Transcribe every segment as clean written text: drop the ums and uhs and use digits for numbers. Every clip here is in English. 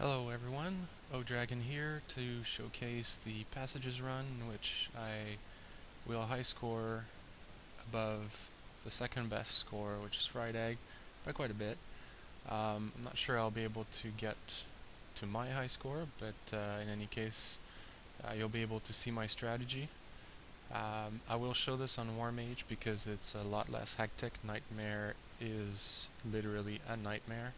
Hello everyone, O-Dragon here to showcase the passages run in which I will high score above the second best score, which is Fried Egg, by quite a bit. I'm not sure I'll be able to get to my high score, but in any case, you'll be able to see my strategy. I will show this on War Mage because it's a lot less hectic. Nightmare is literally a nightmare.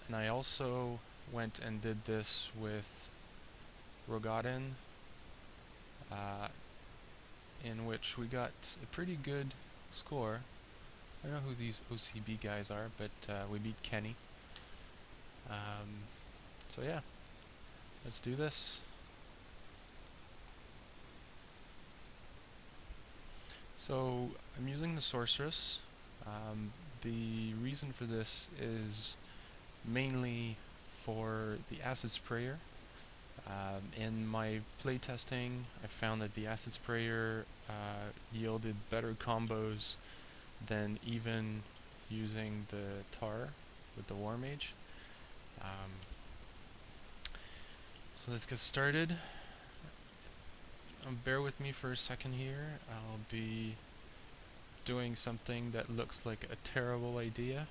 And I also went and did this with Rogadin, uh, in which we got a pretty good score. I don't know who these OCB guys are, but we beat Kenny. So yeah, let's do this. So I'm using the Sorceress. The reason for this is mainly for the Acid Sprayer. In my playtesting, I found that the Acid Sprayer yielded better combos than even using the Tar with the War Mage. So let's get started. Bear with me for a second here. I'll be doing something that looks like a terrible idea.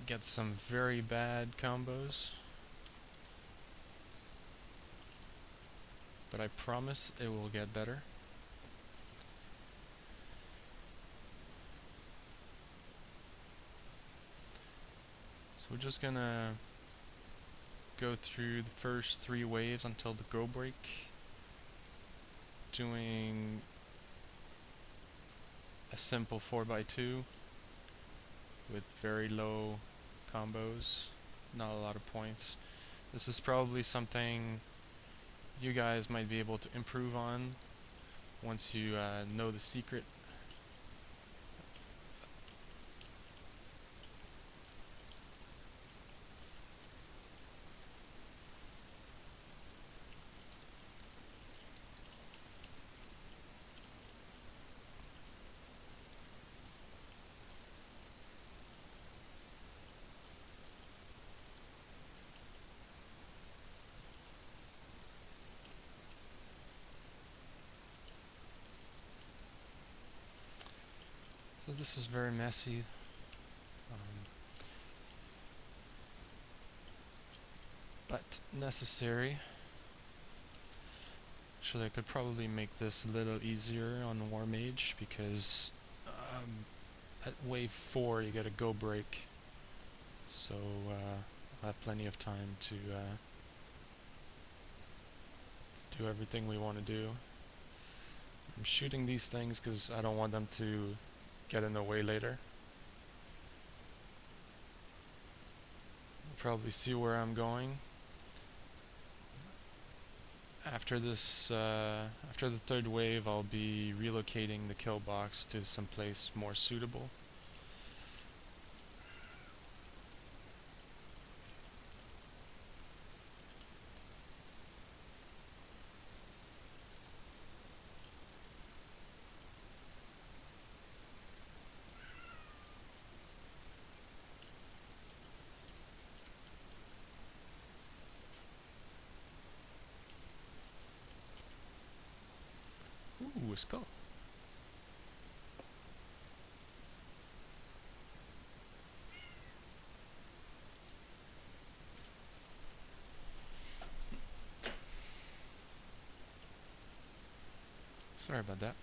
Get some very bad combos. But I promise it will get better. So we're just gonna go through the first 3 waves until the go break, doing a simple 4x2 with very low combos, not a lot of points. This is probably something you guys might be able to improve on once you know the secret. So this is very messy, but necessary. Actually, I could probably make this a little easier on War Mage because at wave 4 you get a go break, so I'll have plenty of time to do everything we want to do. I'm shooting these things because I don't want them to get in the way later. You'll probably see where I'm going. After this, after the 3rd wave, I'll be relocating the kill box to some place more suitable. Ooh, a skull. Sorry about that.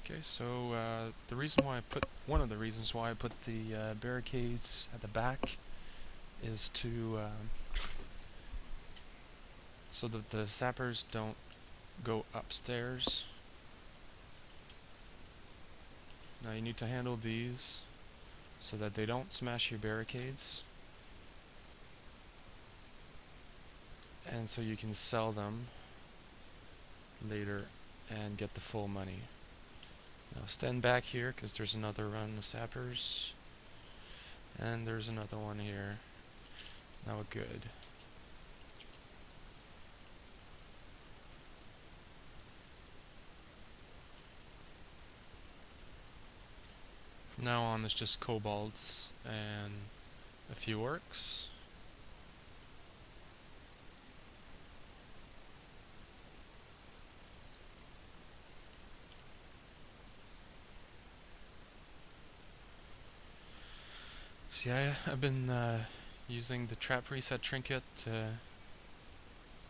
Okay, so the reason why I put one of the reasons why I put the barricades at the back is to so that the sappers don't go upstairs. Now you need to handle these so that they don't smash your barricades, and so you can sell them later and get the full money. Now stand back here because there's another run of sappers, and there's another one here. Now good. Now on there's just kobolds and a few orcs. So yeah, I've been using the trap reset trinket to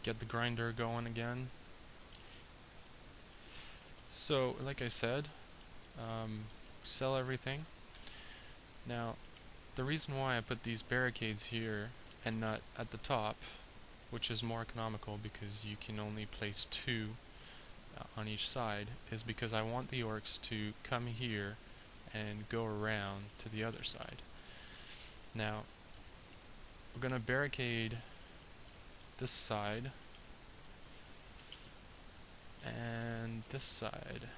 get the grinder going again. So, like I said, sell everything. Now, the reason why I put these barricades here and not at the top, which is more economical because you can only place 2 on each side, is because I want the orcs to come here and go around to the other side. Now, we're going to barricade this side and this side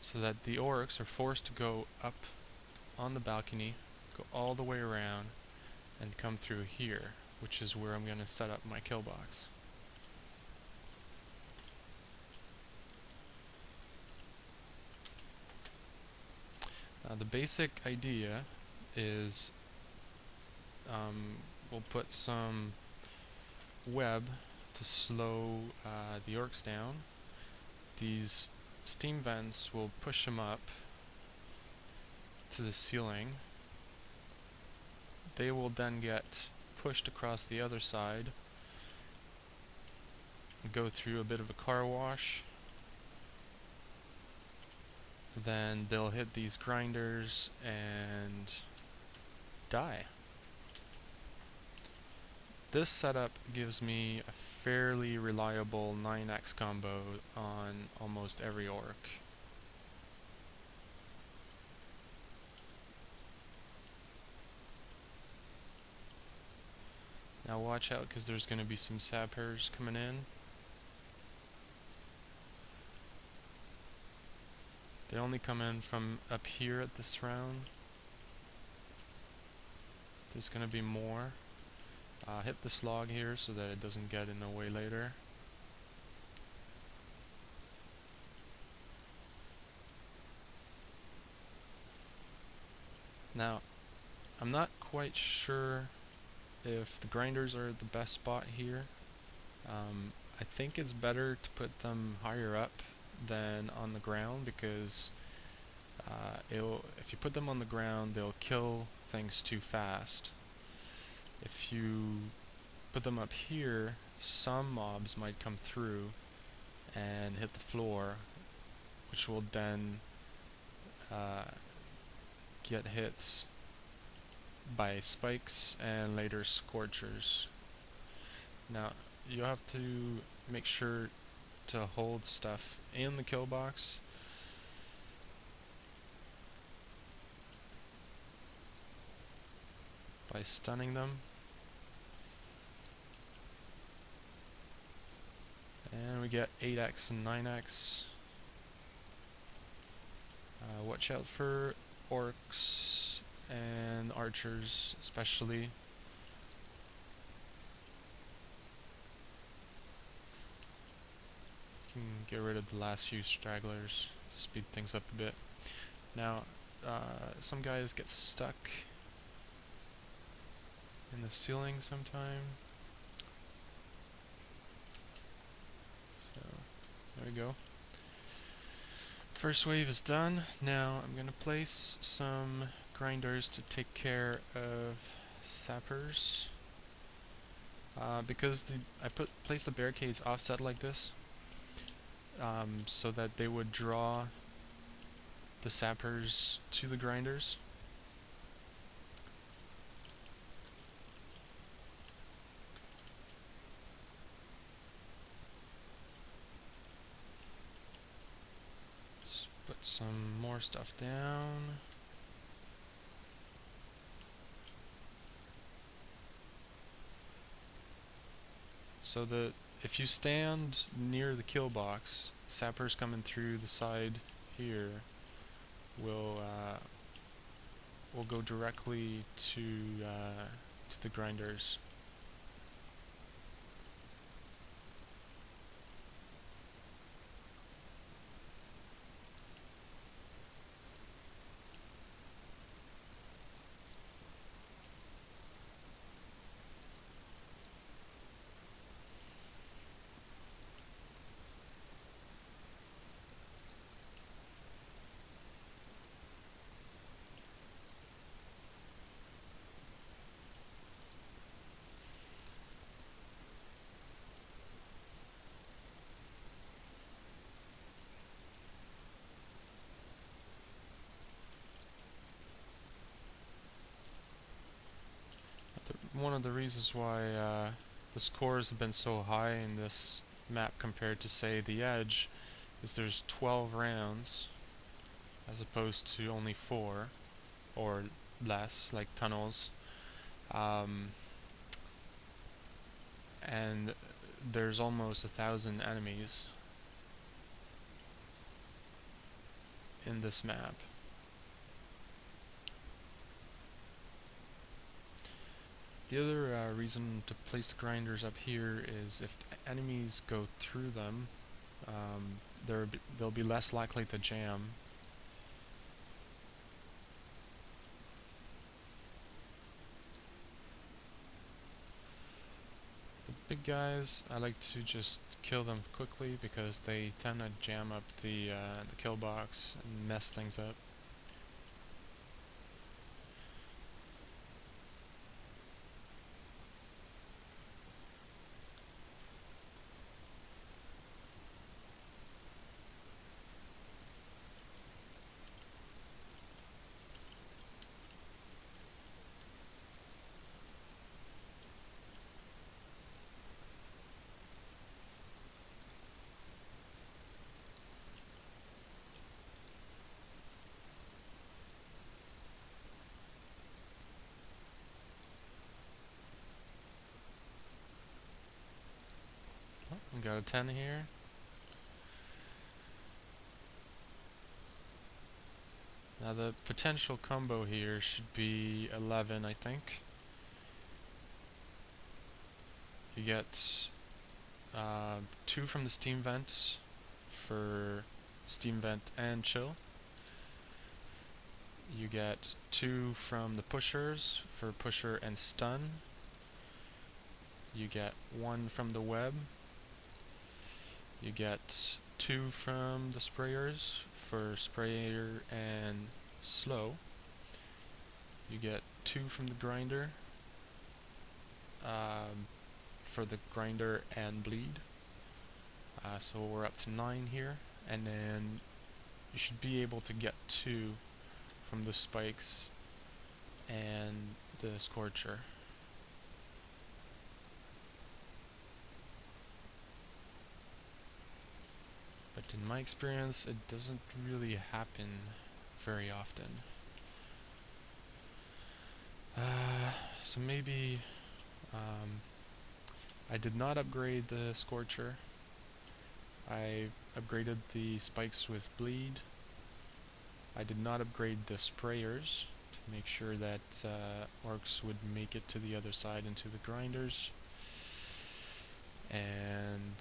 so that the orcs are forced to go up on the balcony, go all the way around, and come through here, which is where I'm going to set up my kill box. The basic idea is we'll put some web to slow the orcs down. These steam vents will push them up to the ceiling. They will then get pushed across the other side and go through a bit of a car wash. Then they'll hit these grinders and die. This setup gives me a fairly reliable 9x combo on almost every orc. Now watch out because there's going to be some sappers coming in. They only come in from up here at this round. There's going to be more. Hit this log here so that it doesn't get in the way later. Now, I'm not quite sure if the grinders are the best spot here. I think it's better to put them higher up than on the ground because if you put them on the ground, they'll kill things too fast. If you put them up here, some mobs might come through and hit the floor, which will then get hit by spikes and later scorchers. Now, you have to make sure to hold stuff in the kill box. By stunning them. And we get 8x and 9x. Watch out for orcs and archers especially. Can get rid of the last few stragglers to speed things up a bit. Now, some guys get stuck in the ceiling sometime. So, there we go. First wave is done. Now I'm going to place some grinders to take care of sappers. Because I placed the barricades offset like this, so that they would draw the sappers to the grinders. Just put some more stuff down. So that if you stand near the kill box, sappers coming through the side here will go directly to the grinders. one of the reasons why the scores have been so high in this map compared to, say, the Edge, is there's 12 rounds as opposed to only 4 or less, like tunnels. Um, and there's almost 1,000 enemies in this map. The other reason to place the grinders up here is if the enemies go through them, they'll be less likely to jam. The big guys, I like to just kill them quickly because they tend to jam up the kill box and mess things up. Oh, we got a 10 here. Now the potential combo here should be 11, I think. You get 2 from the steam vent for steam vent and chill. You get 2 from the pushers for pusher and stun. You get 1 from the web. You get 2 from the sprayers for sprayer and slow. You get 2 from the grinder for the grinder and bleed. So we're up to 9 here, and then you should be able to get 2 from the spikes and the scorcher. But in my experience, it doesn't really happen very often. So maybe I did not upgrade the scorcher. I upgraded the spikes with bleed. I did not upgrade the sprayers to make sure that orcs would make it to the other side into the grinders. And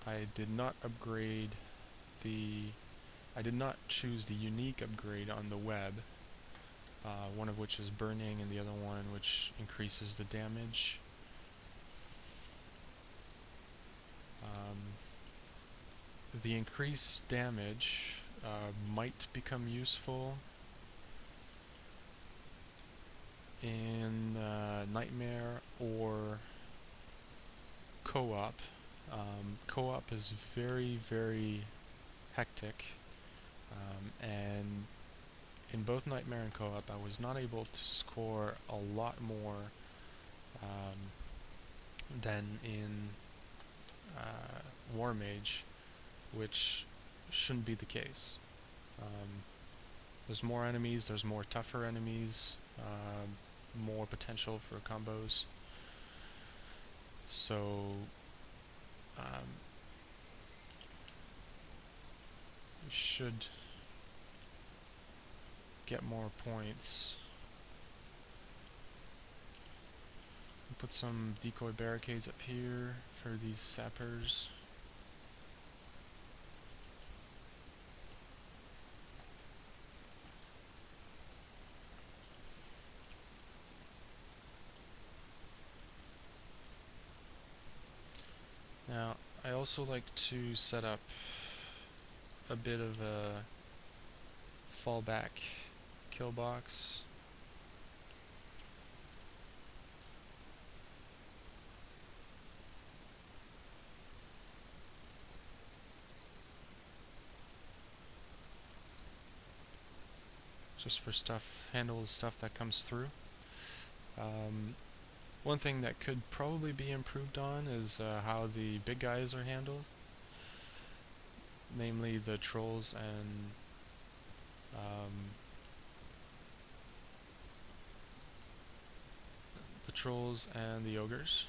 I did not upgrade I did not choose the unique upgrade on the web, one of which is burning and the other one which increases the damage. The increased damage might become useful in Nightmare or co-op. Co-op is very, very hectic, and in both Nightmare and co-op I was not able to score a lot more than in War Mage, which shouldn't be the case. There's more enemies, there's more tougher enemies, more potential for combos. So you should get more points. Put some decoy barricades up here for these sappers. Now, I also like to set up a bit of a fallback kill box. just for handle the stuff that comes through. Um, One thing that could probably be improved on is how the big guys are handled, namely the trolls and um, the ogres.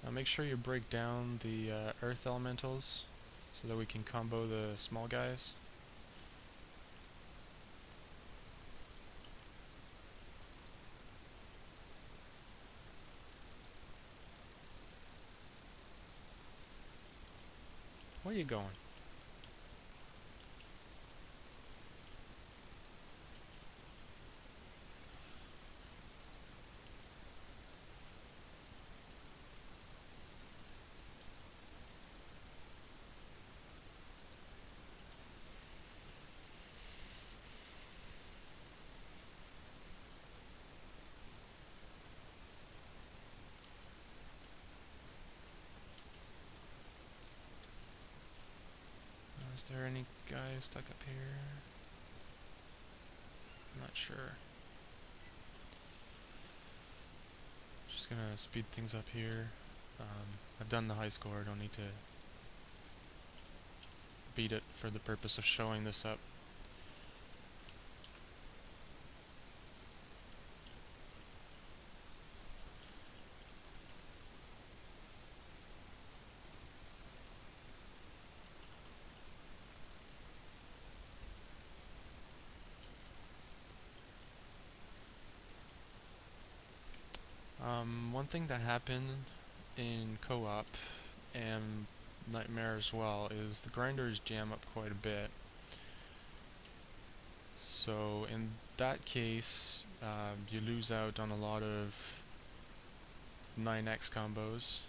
Now make sure you break down the earth elementals so that we can combo the small guys. Where are you going? Is there any guys stuck up here? I'm not sure. Just gonna speed things up here. I've done the high score, I don't need to beat it for the purpose of showing this up. One thing that happened in co-op and Nightmare as well is the grinders jam up quite a bit. So in that case, you lose out on a lot of 9x combos.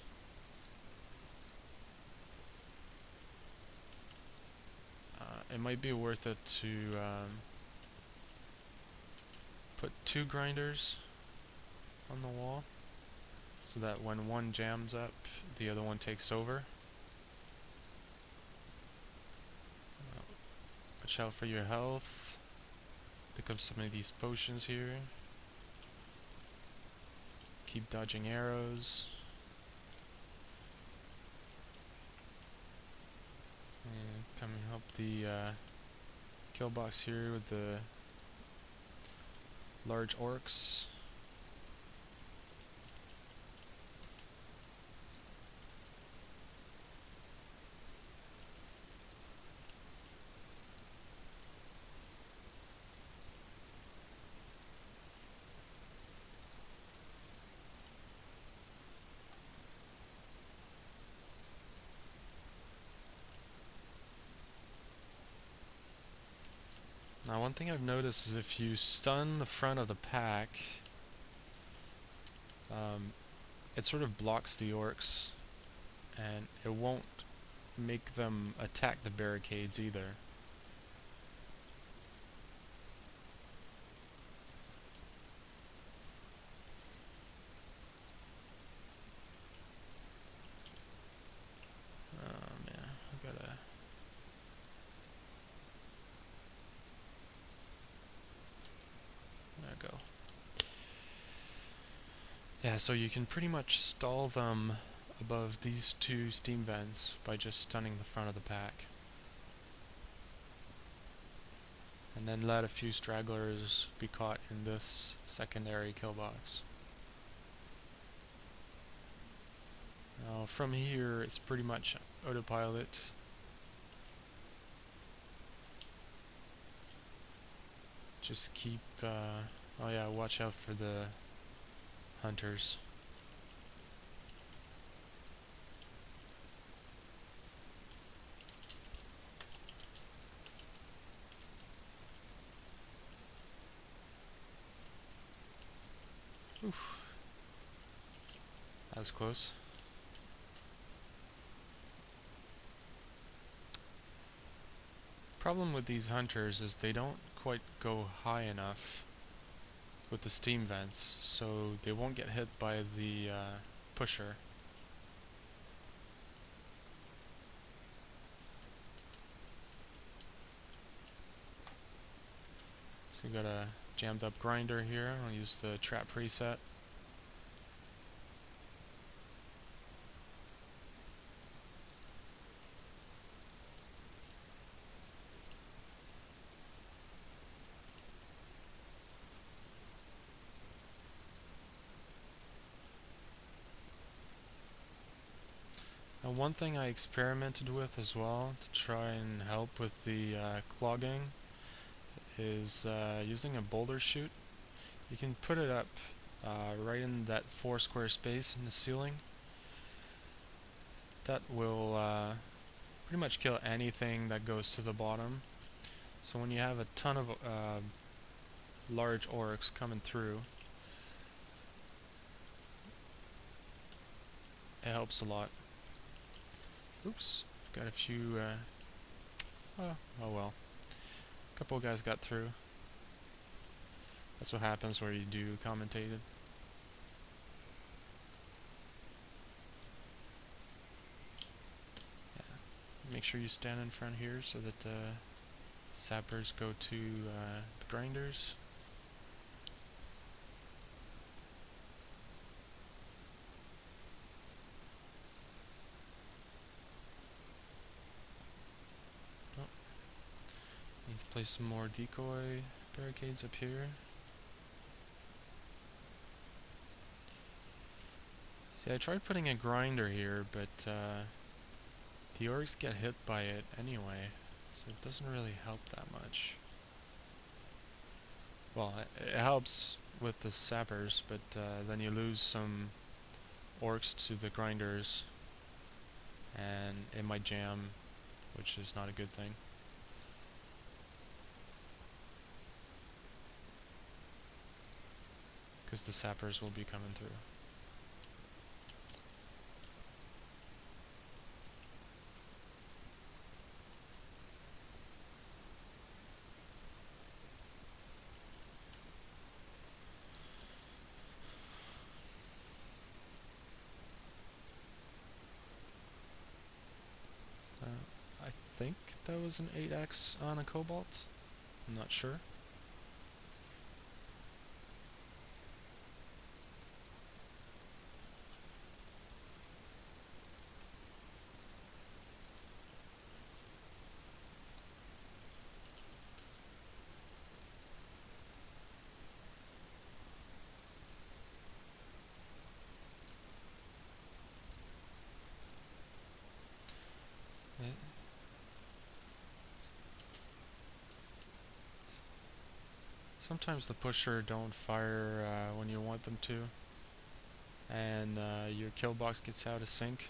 It might be worth it to put 2 grinders on the wall so that when one jams up, the other one takes over. Watch out for your health. Pick up some of these potions here. Keep dodging arrows. And come and help the kill box here with the large orcs. Now one thing I've noticed is if you stun the front of the pack, it sort of blocks the orcs and it won't make them attack the barricades either. Yeah, I've gotta... There we go. Yeah, so you can pretty much stall them above these 2 steam vents by just stunning the front of the pack. And then let a few stragglers be caught in this secondary kill box. Now from here it's pretty much autopilot. Just keep, oh yeah, watch out for the hunters. Oof. That was close. Problem with these hunters is they don't quite go high enough with the steam vents, so they won't get hit by the pusher. So you got a jammed up grinder here. I'll use the trap preset. Now one thing I experimented with as well to try and help with the clogging is using a boulder chute. You can put it up right in that 4 square space in the ceiling. That will pretty much kill anything that goes to the bottom. So when you have a ton of large orcs coming through, it helps a lot. Oops, got a few, oh well. A couple guys got through. That's what happens where you do commentated. Yeah. Make sure you stand in front here so that the sappers go to the grinders. Oh, need to place some more decoy barricades up here. See, I tried putting a grinder here, but the orcs get hit by it anyway, so it doesn't really help that much. Well, it helps with the sappers, but then you lose some orcs to the grinders, and it might jam, which is not a good thing. Because the sappers will be coming through. I think that was an 8x on a Cobalt. I'm not sure. Sometimes the pusher don't fire when you want them to, and your kill box gets out of sync.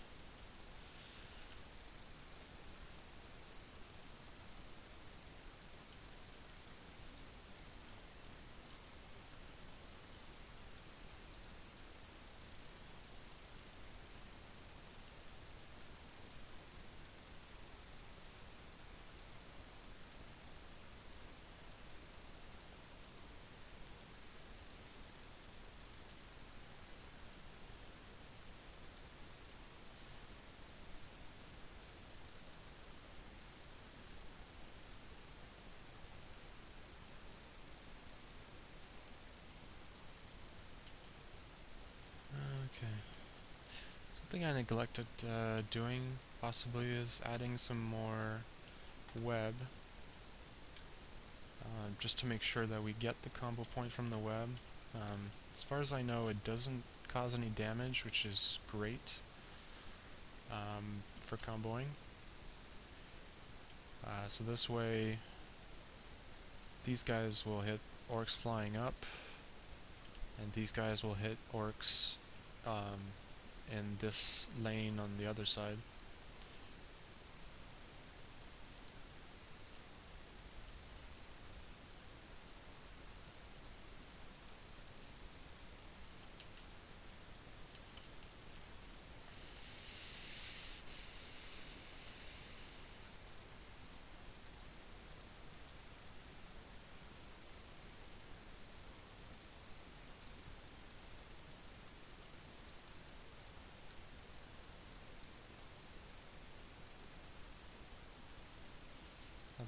Okay. Something I neglected doing possibly is adding some more web, just to make sure that we get the combo point from the web. As far as I know, it doesn't cause any damage, which is great for comboing. So this way, these guys will hit orcs flying up, and these guys will hit orcs in this lane on the other side.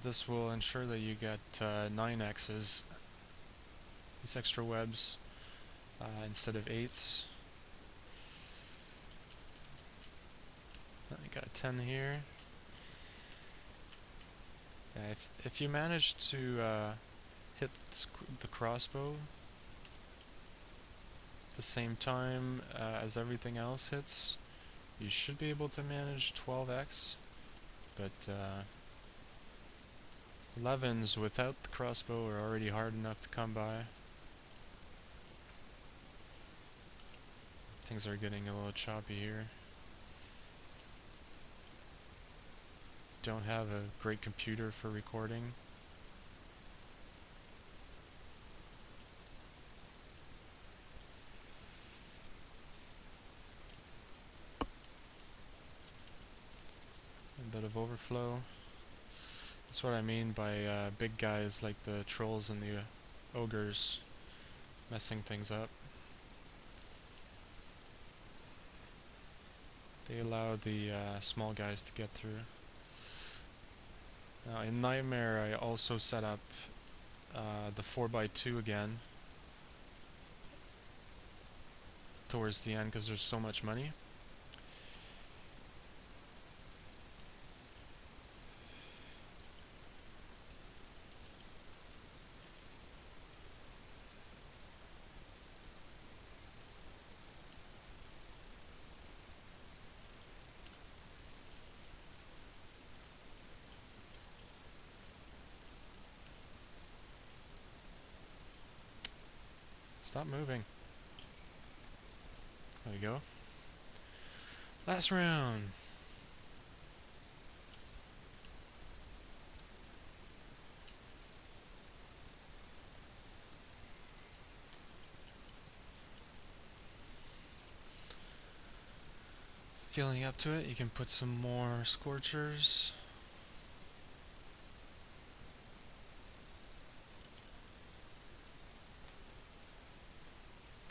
This will ensure that you get 9 X's, these extra webs, instead of 8s. I got a 10 here. Yeah, if you manage to hit the crossbow at the same time as everything else hits, you should be able to manage 12x, but 11s without the crossbow are already hard enough to come by. Things are getting a little choppy here. Don't have a great computer for recording. A bit of overflow. That's what I mean by big guys like the trolls and the ogres messing things up. They allow the small guys to get through. Now in Nightmare I also set up the 4x2 again towards the end because there's so much money. Stop moving. There we go. Last round. Feeling up to it, you can put some more scorchers.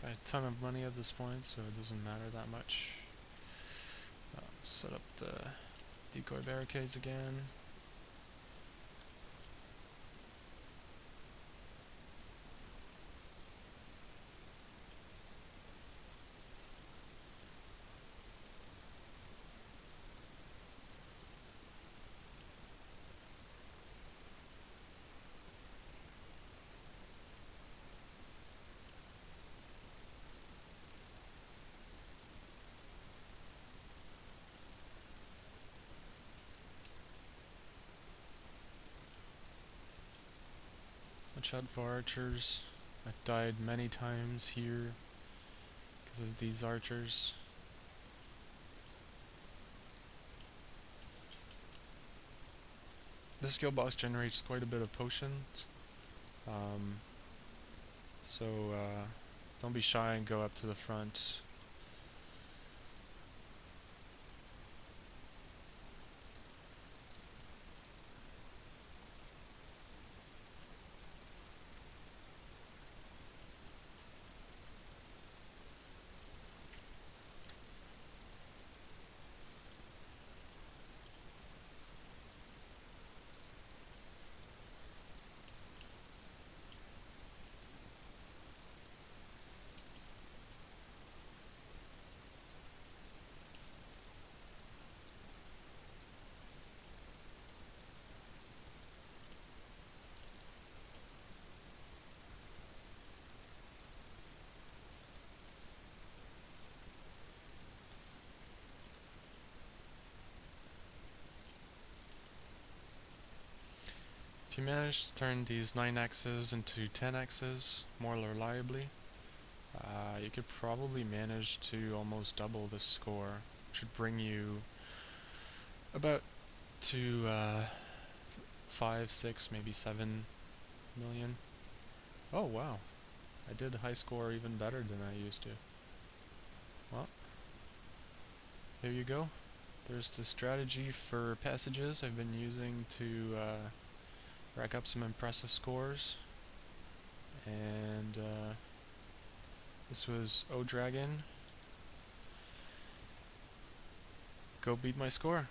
Got a ton of money at this point, so it doesn't matter that much. Set up the decoy barricades again. Watch out for archers. I've died many times here because of these archers. This skill box generates quite a bit of potions, so don't be shy and go up to the front. If you manage to turn these 9x's into 10x's more reliably, you could probably manage to almost double the score, which would bring you about to 5, 6, maybe 7 million. Oh wow, I did high score even better than I used to. Well, there you go. There's the strategy for passages I've been using to rack up some impressive scores. And this was O Dragon. Go beat my score.